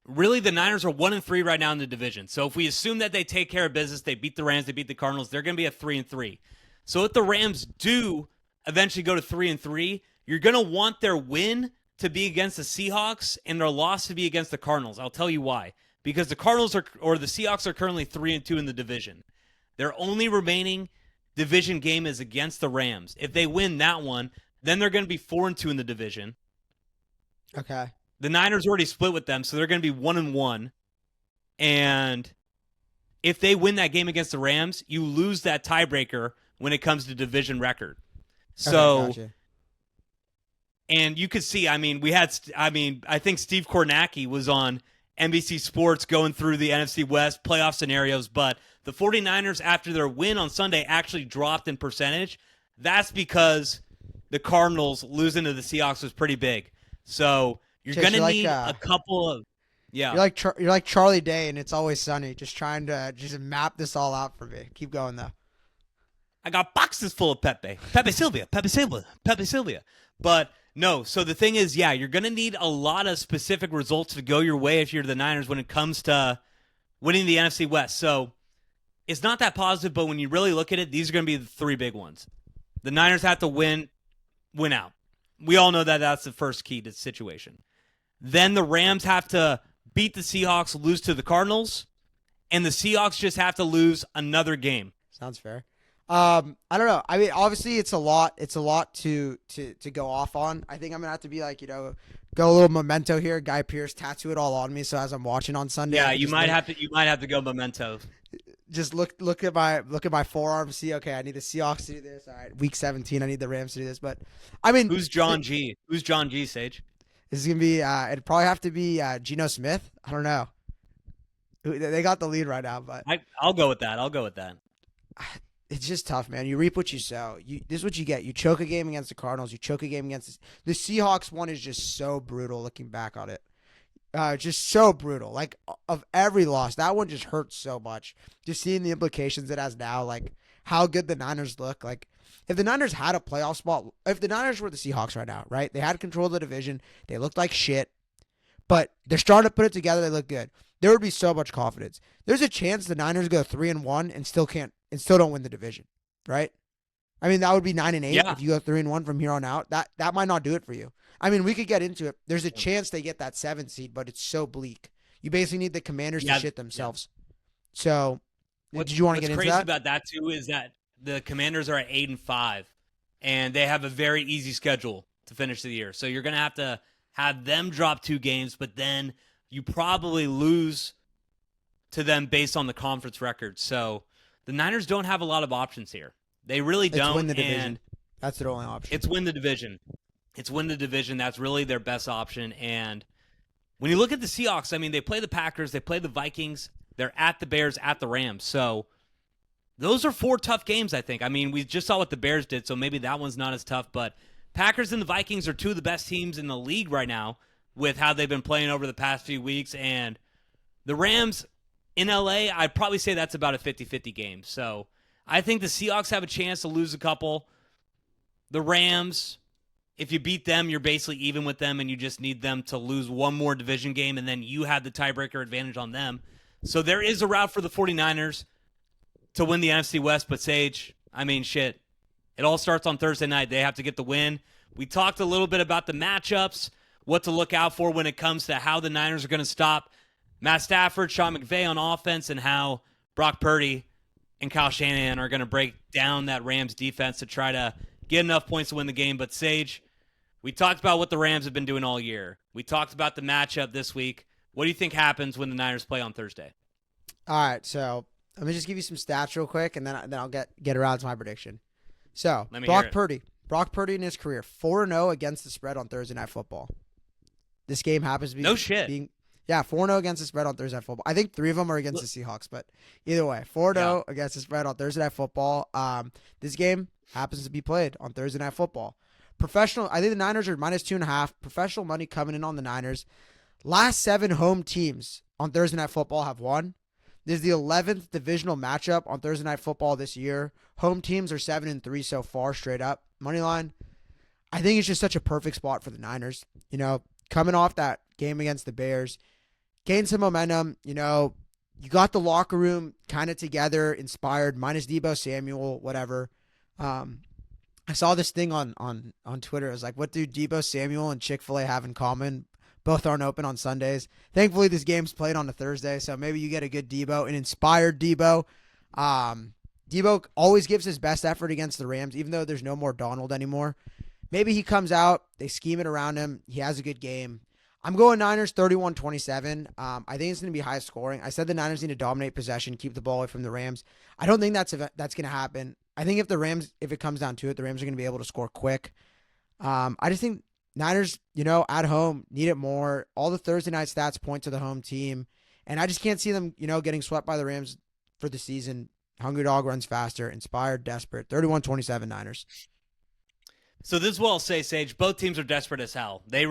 really, the Niners are 1-3 right now in the division. So if we assume that they take care of business, they beat the Rams, they beat the Cardinals, they're going to be at 3-3. So if the Rams do eventually go to 3-3, you're going to want their win to be against the Seahawks and their loss to be against the Cardinals. I'll tell you why. Because the the Seahawks are currently 3-2 in the division. Their only remaining division game is against the Rams. If they win that one, then they're going to be 4-2 in the division. Okay. The Niners already split with them, so they're going to be 1-1. And if they win that game against the Rams, you lose that tiebreaker when it comes to division record. So, gotcha. And you could see, I think Steve Kornacki was on NBC Sports going through the NFC West playoff scenarios, but the 49ers, after their win on Sunday, actually dropped in percentage. That's because the Cardinals losing to the Seahawks was pretty big. So you're going to need a couple of yeah. You're like Charlie Day and It's Always Sunny, just trying to just map this all out for me. Keep going though. I got boxes full of Pepe Sylvia. But no, so the thing is, yeah, you're going to need a lot of specific results to go your way if you're the Niners when it comes to winning the NFC West. So it's not that positive, but when you really look at it, these are going to be the 3 big ones. The Niners have to win out. We all know that that's the first key to the situation. Then the Rams have to beat the Seahawks, lose to the Cardinals, and the Seahawks just have to lose another game. Sounds fair. I don't know. I mean, obviously it's a lot. It's a lot to go off on. I think I'm gonna have to be like, go a little memento here. Guy Pearce tattoo it all on me. So as I'm watching on Sunday, yeah, you might have to go memento. Just look at my forearm. See, okay, I need the Seahawks to do this. All right, week 17, I need the Rams to do this. But I mean, who's John G? Who's John G? Sage? This is gonna be. It'd probably have to be Geno Smith. I don't know. They got the lead right now, but I'll go with that. It's just tough, man. You reap what you sow. This is what you get. You choke a game against the Cardinals. You choke a game against the Seahawks. One is just so brutal looking back on it. Just so brutal. Like, of every loss, that one just hurts so much. Just seeing the implications it has now, like how good the Niners look. Like, if the Niners had a playoff spot, if the Niners were the Seahawks right now, right? They had control of the division. They looked like shit, but they're starting to put it together. They look good. There would be so much confidence. There's a chance the Niners go 3-1 and still don't win the division, right? I mean, that would be 9-8 if you go 3-1 from here on out. That might not do it for you. I mean, we could get into it. There's a chance they get that 7th seed, but it's so bleak. You basically need the Commanders to shit themselves. Yeah. So, did you want to get into that? What's crazy about that too is that the Commanders are at 8-5, and they have a very easy schedule to finish the year. So you're going to have them drop 2 games, but then you probably lose to them based on the conference record. So the Niners don't have a lot of options here. They really don't. It's win the division. That's their only option. It's win the division. That's really their best option. And when you look at the Seahawks, I mean, they play the Packers, they play the Vikings, they're at the Bears, at the Rams. So those are 4 tough games, I think. I mean, we just saw what the Bears did, so maybe that one's not as tough. But Packers and the Vikings are 2 of the best teams in the league right now with how they've been playing over the past few weeks. And the Rams in LA, I'd probably say that's about a 50-50 game. So I think the Seahawks have a chance to lose a couple. The Rams, if you beat them, you're basically even with them, and you just need them to lose one more division game, and then you have the tiebreaker advantage on them. So there is a route for the 49ers to win the NFC West, but Sage, I mean, shit. It all starts on Thursday night. They have to get the win. We talked a little bit about the matchups, what to look out for when it comes to how the Niners are going to stop Matt Stafford, Sean McVay on offense, and how Brock Purdy and Kyle Shanahan are going to break down that Rams defense to try to get enough points to win the game. But Sage, we talked about what the Rams have been doing all year. We talked about the matchup this week. What do you think happens when the Niners play on Thursday? All right, so let me just give you some stats real quick, and then I'll get around to my prediction. So Brock Purdy in his career 4-0 against the spread on Thursday Night Football. This game happens to be 4-0 against the spread on Thursday Night Football. I think 3 of them are against the Seahawks, but either way, 4-0 against the spread on Thursday Night Football. This game happens to be played on Thursday Night Football. Professional, I think the Niners are -2.5. Professional money coming in on the Niners. Last 7 home teams on Thursday Night Football have won. This is the 11th divisional matchup on Thursday Night Football this year. Home teams are 7-3 so far, straight up. Moneyline, I think it's just such a perfect spot for the Niners. You know, coming off that game against the Bears, gain some momentum. You know, you got the locker room kind of together, inspired, minus Deebo Samuel, whatever. I saw this thing on Twitter. It was like, what do Deebo Samuel and Chick-fil-A have in common? Both aren't open on Sundays. Thankfully, this game's played on a Thursday, so maybe you get a good Deebo, an inspired Deebo. Deebo always gives his best effort against the Rams, even though there's no more Donald anymore. Maybe he comes out, they scheme it around him, he has a good game. I'm going Niners 31-27. I think it's going to be high scoring. I said the Niners need to dominate possession, keep the ball away from the Rams. I don't think that's going to happen. I think if it comes down to it, the Rams are going to be able to score quick. I just think Niners, at home, need it more. All the Thursday night stats point to the home team. And I just can't see them, getting swept by the Rams for the season. Hungry dog runs faster, inspired, desperate. 31-27 Niners. So this is what I'll say, Sage. Both teams are desperate as hell. They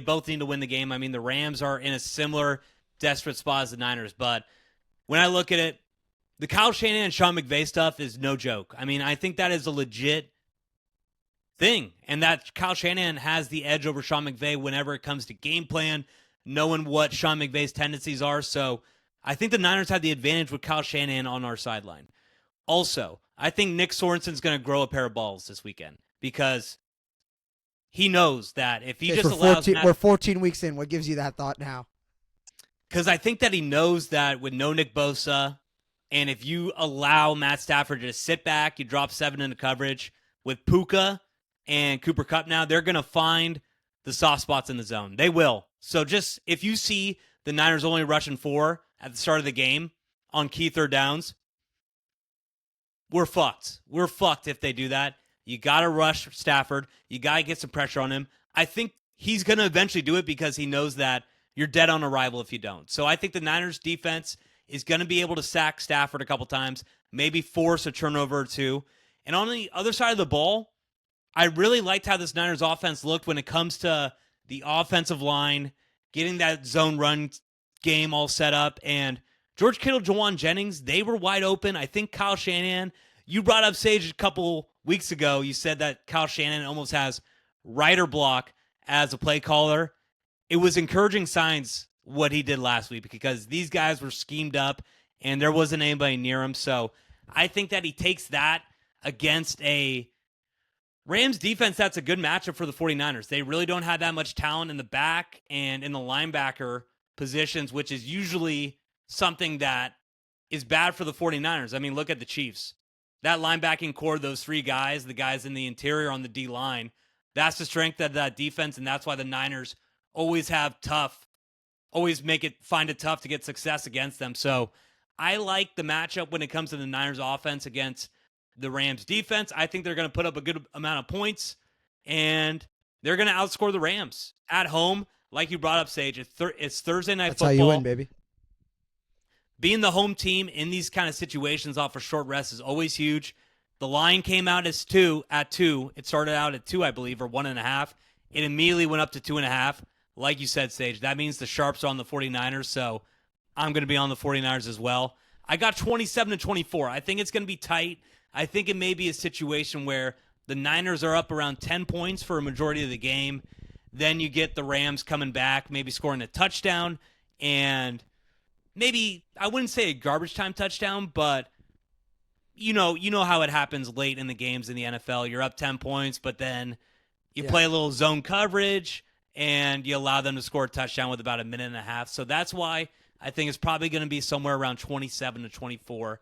both need to win the game. I mean, the Rams are in a similar desperate spot as the Niners. But when I look at it, the Kyle Shanahan and Sean McVay stuff is no joke. I mean, I think that is a legit thing. And that Kyle Shanahan has the edge over Sean McVay whenever it comes to game plan, knowing what Sean McVay's tendencies are. So I think the Niners have the advantage with Kyle Shanahan on our sideline. Also, I think Nick Sorensen's going to grow a pair of balls this weekend because he knows that if he just allows... We're 14 weeks in. What gives you that thought now? Because I think that he knows that with no Nick Bosa, and if you allow Matt Stafford to just sit back, you drop 7 into coverage, with Puka and Cooper Kupp now, they're going to find the soft spots in the zone. They will. So just if you see the Niners only rushing 4 at the start of the game on key third downs, we're fucked. We're fucked if they do that. You got to rush Stafford. You got to get some pressure on him. I think he's going to eventually do it because he knows that you're dead on arrival if you don't. So I think the Niners defense is going to be able to sack Stafford a couple times, maybe force a turnover or 2. And on the other side of the ball, I really liked how this Niners offense looked when it comes to the offensive line, getting that zone run game all set up. And George Kittle, Jawan Jennings, they were wide open. I think Kyle Shanahan, you brought up Sage a couple weeks ago. You said that Kyle Shanahan almost has writer block as a play caller. It was encouraging signs what he did last week because these guys were schemed up and there wasn't anybody near him. So I think that he takes that against a Rams defense that's a good matchup for the 49ers. They really don't have that much talent in the back and in the linebacker positions, which is usually something that is bad for the 49ers. I mean, look at the Chiefs. That linebacking core, those 3 guys, the guys in the interior on the D-line, that's the strength of that defense, and that's why the Niners always find it tough to get success against them. So I like the matchup when it comes to the Niners offense against the Rams defense. I think they're going to put up a good amount of points, and they're going to outscore the Rams at home. Like you brought up, Sage, it's Thursday night football. That's how you win, baby. being the home team in these kind of situations off a short rest is always huge. The line came out as 2 at 2. It started out at 2, I believe, or 1.5. It immediately went up to 2.5. Like you said, Sage, that means the sharps are on the 49ers, so I'm going to be on the 49ers as well. I got 27-24. I think it's going to be tight. I think it may be a situation where the Niners are up around 10 points for a majority of the game. Then you get the Rams coming back, maybe scoring a touchdown, and maybe, I wouldn't say a garbage time touchdown, but you know how it happens late in the games in the NFL. You're up 10 points, but then you play a little zone coverage, and you allow them to score a touchdown with about a minute and a half. So that's why I think it's probably going to be somewhere around 27-24.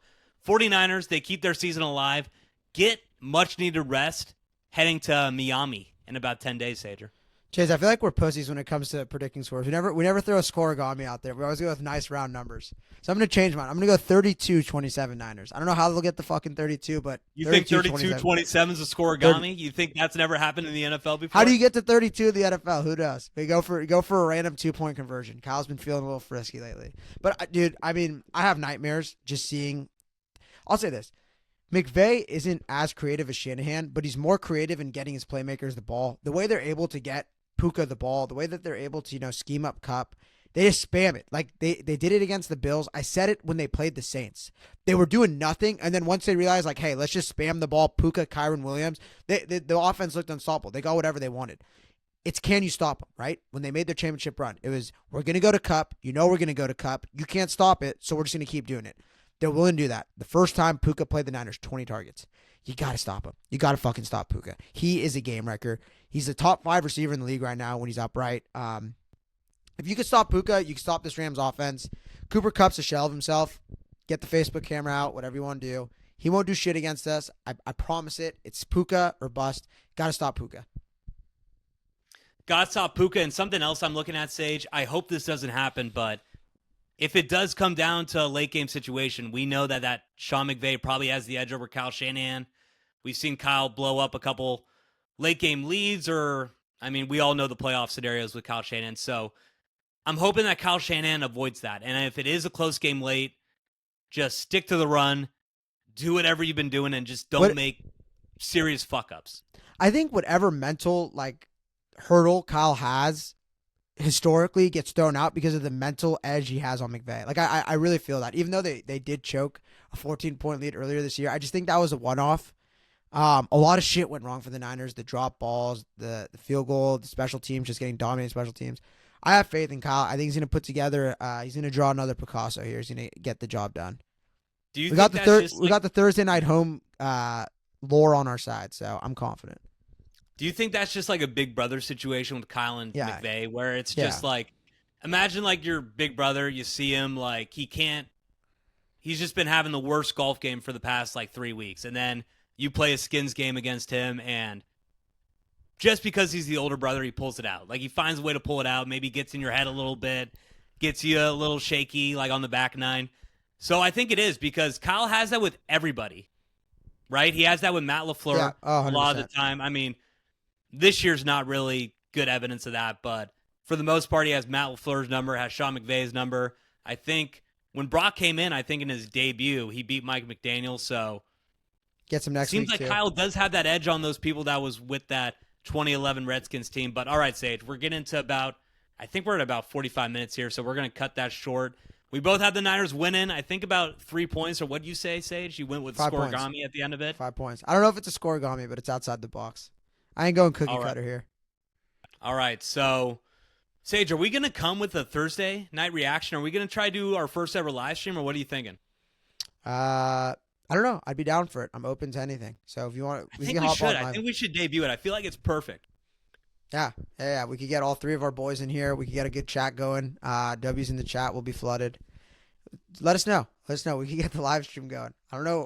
49ers, they keep their season alive, get much-needed rest, heading to Miami in about 10 days, Sager. Chase, I feel like we're pussies when it comes to predicting scores. We never throw a scoregami out there. We always go with nice round numbers. So I'm going to change mine. I'm going to go 32-27 Niners. I don't know how they'll get the fucking 32, but you think 32-27 is a scoregami? You think that's never happened in the NFL before? How do you get to 32 in the NFL? Who does? We go for a random 2-point conversion. Kyle's been feeling a little frisky lately. But, dude, I mean, I have nightmares just seeing – I'll say this. McVay isn't as creative as Shanahan, but he's more creative in getting his playmakers the ball. The way they're able to get Puka the ball, the way that they're able to, scheme up Cup, they just spam it. Like they did it against the Bills. I said it when they played the Saints. They were doing nothing, and then once they realized, like, hey, let's just spam the ball, Puka, Kyron Williams, the offense looked unstoppable. They got whatever they wanted. It's can you stop them, right? When they made their championship run, it was, we're going to go to Cup. We're going to go to Cup. You can't stop it, so we're just going to keep doing it. They're willing to do that. The first time Puka played the Niners, 20 targets. You got to stop him. You got to fucking stop Puka. He is a game wrecker. He's a top 5 receiver in the league right now when he's upright. If you could stop Puka, you can stop this Rams offense. Cooper Kupp's a shell of himself. Get the Facebook camera out, whatever you want to do. He won't do shit against us. I promise it. It's Puka or bust. Got to stop Puka. Got to stop Puka. And something else I'm looking at, Sage, I hope this doesn't happen, but if it does come down to a late game situation, we know that Sean McVay probably has the edge over Kyle Shanahan. We've seen Kyle blow up a couple late game leads, we all know the playoff scenarios with Kyle Shanahan. So I'm hoping that Kyle Shanahan avoids that. And if it is a close game late, just stick to the run, do whatever you've been doing, and just don't make serious fuck ups. I think whatever mental hurdle Kyle has historically gets thrown out because of the mental edge he has on McVay. Like I really feel that. Even though they did choke a 14-point lead earlier this year, I just think that was a one-off. A lot of shit went wrong for the Niners. The drop balls, the field goal, the special teams, just getting dominated special teams. I have faith in Kyle. I think he's going to put together, he's going to draw another Picasso here. He's going to get the job done. Do you we got the Thursday night home lore on our side, so I'm confident. Do you think that's just like a big brother situation with Kyle and McVay, where it's just like, imagine like your big brother, you see him, like he's just been having the worst golf game for the past 3 weeks, and then you play a skins game against him, and just because he's the older brother, he pulls it out. Like, he finds a way to pull it out, maybe gets in your head a little bit, gets you a little shaky, like on the back nine. So I think it is, because Kyle has that with everybody, right? He has that with Matt LaFleur a lot of the time. This year's not really good evidence of that, but for the most part, he has Matt LaFleur's number, has Sean McVay's number. I think when Brock came in, I think in his debut, he beat Mike McDaniel, so gets him next week. Seems like Kyle does have that edge on those people that was with that 2011 Redskins team. But all right, Sage, we're getting to I think we're at about 45 minutes here, so we're going to cut that short. We both had the Niners winning, I think about 3 points, or what did you say, Sage? You went with scoregami at the end of it? 5 points. I don't know if it's a scoregami, but it's outside the box. I ain't going cookie cutter here. All right, so Sage, are we going to come with a Thursday night reaction? Are we going to try to do our first ever live stream, or what are you thinking? I don't know. I'd be down for it. I'm open to anything. So if you want, I think we should debut it. I feel like it's perfect. Yeah. We could get all 3 of our boys in here. We could get a good chat going. W's in the chat will be flooded. Let us know. We can get the live stream going. I don't know.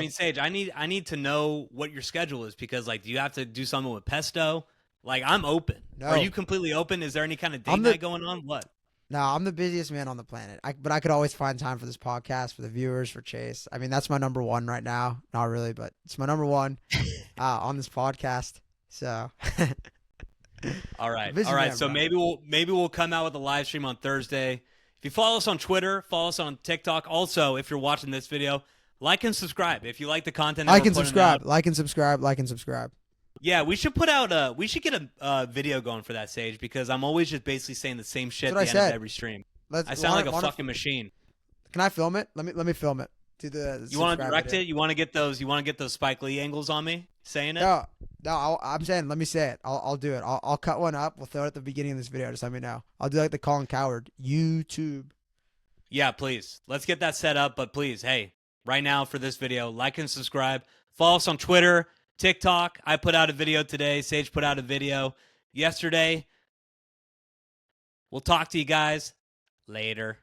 Sage, I need to know what your schedule is, because do you have to do something with Pesto? I'm open. No. Are you completely open? Is there any kind of date night going on? What? No, I'm the busiest man on the planet. But I could always find time for this podcast, for the viewers, for Chase. That's my number one right now. Not really, but it's my number one on this podcast. So. All right. So maybe we'll come out with a live stream on Thursday. If you follow us on Twitter, follow us on TikTok. Also, if you're watching this video, like and subscribe. If you like the content that Like we're and putting subscribe. out. Like and subscribe. Like and subscribe. Yeah, we should put out we should get a video going for that, Sage, because I'm always just basically saying the same shit at That's the what I end of said. every stream. Let's, I sound like a fucking machine. Can I film it? Let me film it. Do the. You want to direct video. it? You want to get those? You want to get those Spike Lee angles on me saying it? No. I'm saying. Let me say it. I'll do it. I'll cut one up. We'll throw it at the beginning of this video. Just let me know. I'll do like the Colin Coward YouTube. Yeah, please. Let's get that set up. But please, hey, right now for this video, like and subscribe. Follow us on Twitter, TikTok. I put out a video today. Sage put out a video yesterday. We'll talk to you guys later.